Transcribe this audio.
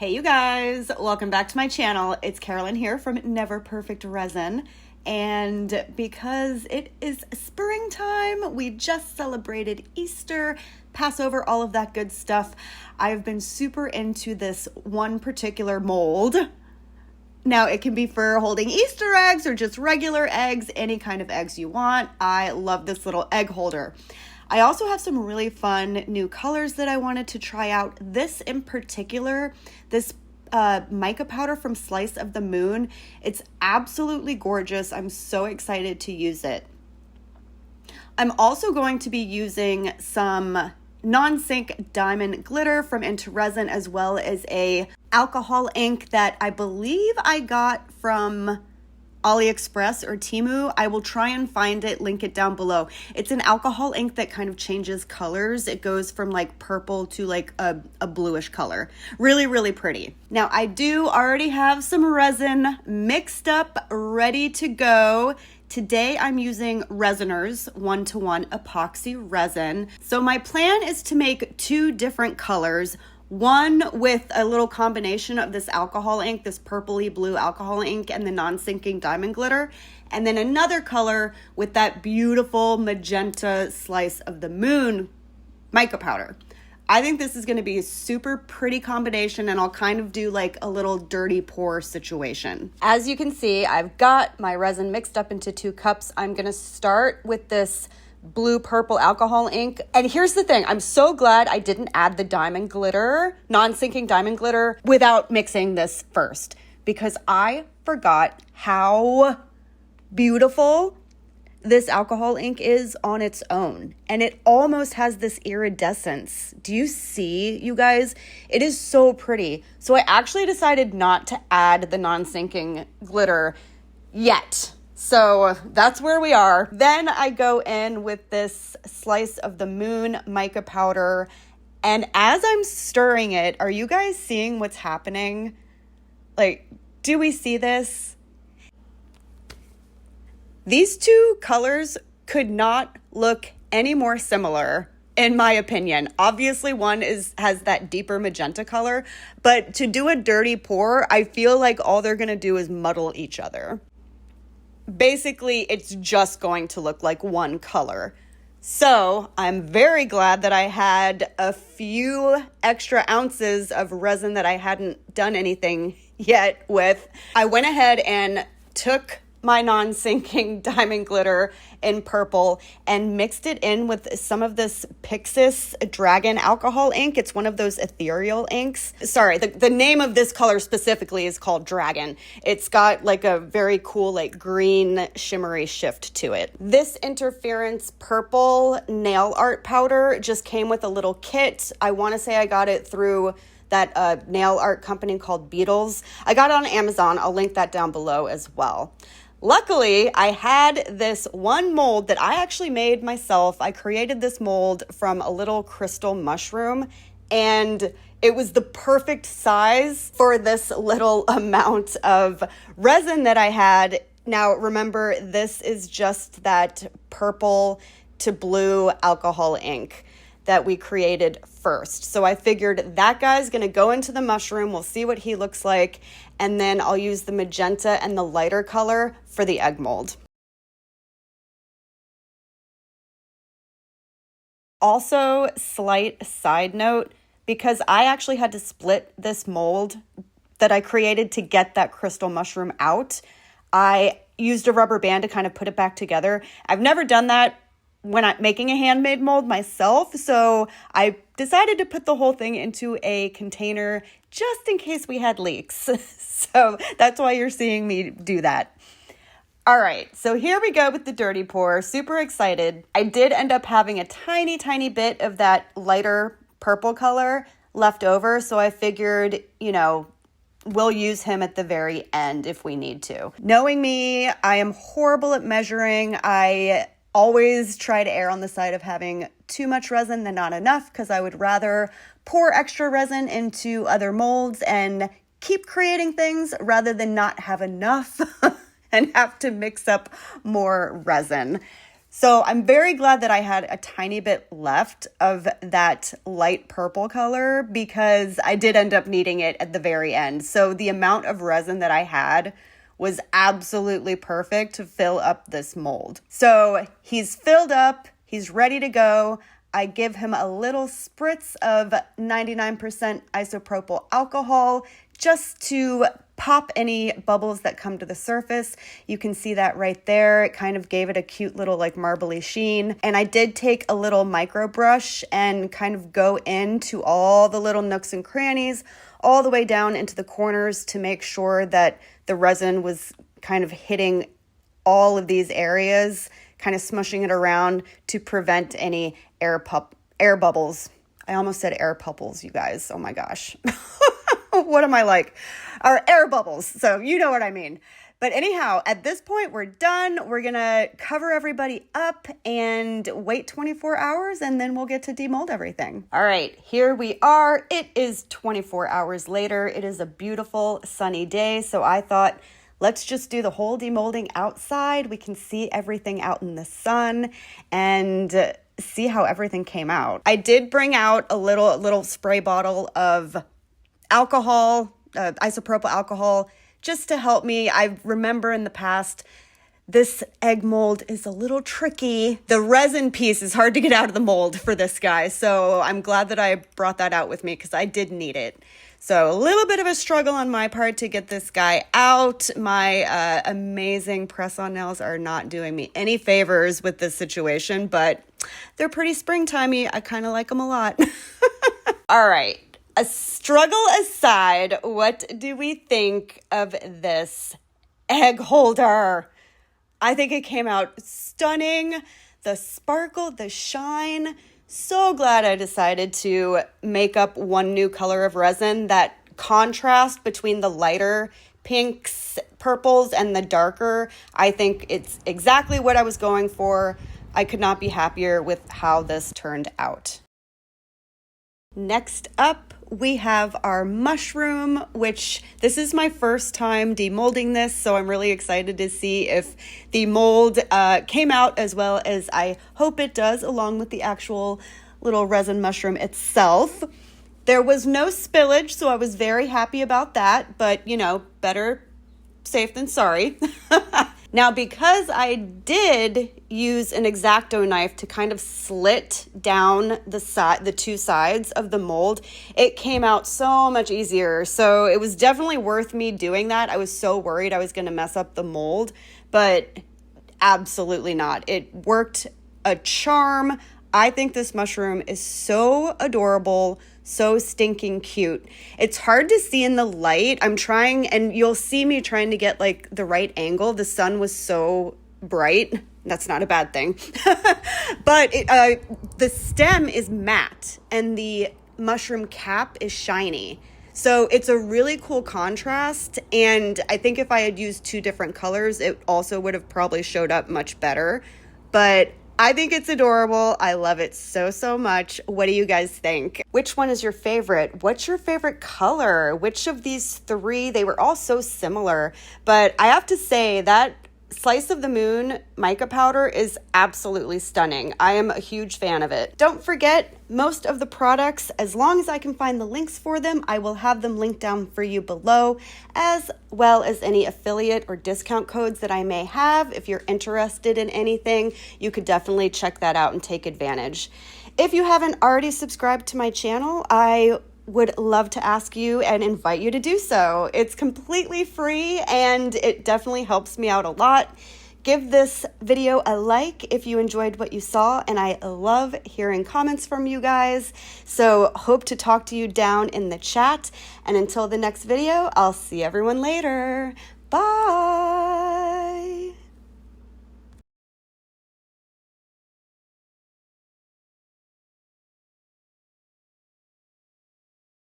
Hey you guys, welcome back to my channel. It's Carolyn here from Never Perfect Resin. And because it is springtime, we just celebrated Easter, Passover, all of that good stuff. I've been super into this one particular mold. Now it can be for holding Easter eggs or just regular eggs, any kind of eggs you want. I love this little egg holder. I also have some really fun new colors that I wanted to try out. This in particular, this mica powder from Slice of the Moon. It's absolutely gorgeous. I'm so excited to use it. I'm also going to be using some non-sink diamond glitter from Into Resin, as well as a alcohol ink that I believe I got from AliExpress or Temu. I will try and find it, link it down below. It's an alcohol ink that kind of changes colors. It goes from like purple to like a bluish color. Really, really pretty. Now I do already have some resin mixed up, ready to go. Today I'm using Resiner's 1-to-1 epoxy resin. So my plan is to make two different colors. One with a little combination of this alcohol ink, this purpley blue alcohol ink, and the non-sinking diamond glitter. And then another color with that beautiful magenta Slice of the Moon mica powder. I think this is going to be a super pretty combination, and I'll kind of do like a little dirty pour situation. As you can see, I've got my resin mixed up into 2 cups. I'm going to start with this blue purple alcohol ink. And here's the thing, I'm so glad I didn't add the diamond glitter, non-sinking diamond glitter, without mixing this first, because I forgot how beautiful this alcohol ink is on its own. And it almost has this iridescence. Do you see, you guys? It is so pretty. So I actually decided not to add the non-sinking glitter yet. So that's where we are. Then I go in with this Slice of the Moon mica powder. And as I'm stirring it, are you guys seeing what's happening? Like, do we see this? These two colors could not look any more similar, in my opinion. Obviously, one has that deeper magenta color, but to do a dirty pour, I feel like all they're gonna do is muddle each other. Basically, it's just going to look like one color. So I'm very glad that I had a few extra ounces of resin that I hadn't done anything yet with. I went ahead and took my non-sinking diamond glitter in purple and mixed it in with some of this PIXISS dragon alcohol ink. It's one of those ethereal inks. Sorry, the name of this color specifically is called Dragon. It's got like a very cool like green shimmery shift to it. This interference purple nail art powder just came with a little kit. I want to say I got it through that nail art company called Beetles. I got it on Amazon. I'll link that down below as well. Luckily, I had this one mold that I actually made myself. I created this mold from a little crystal mushroom, and it was the perfect size for this little amount of resin that I had. Now, remember, this is just that purple to blue alcohol ink that we created first. So I figured that guy's gonna go into the mushroom. We'll see what he looks like. And then I'll use the magenta and the lighter color for the egg mold. Also, slight side note, because I actually had to split this mold that I created to get that crystal mushroom out, I used a rubber band to kind of put it back together. I've never done that when I'm making a handmade mold myself, so I decided to put the whole thing into a container just in case we had leaks. So that's why you're seeing me do that. All right, so here we go with the dirty pour. Super excited. I did end up having a tiny, tiny bit of that lighter purple color left over, so I figured, you know, we'll use him at the very end if we need to. Knowing me, I am horrible at measuring. I always try to err on the side of having too much resin than not enough, because I would rather pour extra resin into other molds and keep creating things rather than not have enough and have to mix up more resin. So I'm very glad that I had a tiny bit left of that light purple color because I did end up needing it at the very end. So the amount of resin that I had was absolutely perfect to fill up this mold. So he's filled up, he's ready to go. I give him a little spritz of 99% isopropyl alcohol just to pop any bubbles that come to the surface. You can see that right there. It kind of gave it a cute little like marbly sheen. And I did take a little micro brush and kind of go into all the little nooks and crannies, all the way down into the corners to make sure that the resin was kind of hitting all of these areas, kind of smushing it around to prevent any air bubbles. I almost said air bubbles, you guys. Oh my gosh. What am I like? Or air bubbles. So you know what I mean. But anyhow, at this point, we're done. We're going to cover everybody up and wait 24 hours, and then we'll get to demold everything. All right, here we are. It is 24 hours later. It is a beautiful sunny day. So I thought, let's just do the whole demolding outside. We can see everything out in the sun and see how everything came out. I did bring out a little spray bottle of alcohol, isopropyl alcohol, just to help me. I remember in the past, this egg mold is a little tricky. The resin piece is hard to get out of the mold for this guy. So I'm glad that I brought that out with me because I did need it. So a little bit of a struggle on my part to get this guy out. My amazing press-on nails are not doing me any favors with this situation, but they're pretty springtimey. I kind of like them a lot. All right. A struggle aside, what do we think of this egg holder? I think it came out stunning. The sparkle, the shine. So glad I decided to make up one new color of resin. That contrast between the lighter pinks, purples, and the darker, I think it's exactly what I was going for. I could not be happier with how this turned out. Next up, we have our mushroom, which this is my first time demolding this, so I'm really excited to see if the mold came out as well as I hope it does, along with the actual little resin mushroom itself. There was no spillage, so I was very happy about that, but you know, better safe than sorry. Now, because I did use an X-Acto knife to kind of slit down the two sides of the mold, it came out so much easier. So it was definitely worth me doing that. I was so worried I was going to mess up the mold, but absolutely not. It worked a charm. I think this mushroom is so adorable, so stinking cute. It's hard to see in the light. I'm trying, and you'll see me trying to get like the right angle. The sun was so bright. That's not a bad thing. But the stem is matte and the mushroom cap is shiny. So it's a really cool contrast. And I think if I had used two different colors, it also would have probably showed up much better. But I think it's adorable. I love it so, so much. What do you guys think? Which one is your favorite? What's your favorite color? Which of these three? They were all so similar, but I have to say that Slice of the Moon mica powder is absolutely stunning. I am a huge fan of it. Don't forget, most of the products, as long as I can find the links for them, I will have them linked down for you below, as well as any affiliate or discount codes that I may have. If you're interested in anything, you could definitely check that out and take advantage. If you haven't already subscribed to my channel, I would love to ask you and invite you to do so. It's completely free and it definitely helps me out a lot. Give this video a like if you enjoyed what you saw, and I love hearing comments from you guys. So hope to talk to you down in the chat. And until the next video, I'll see everyone later. Bye.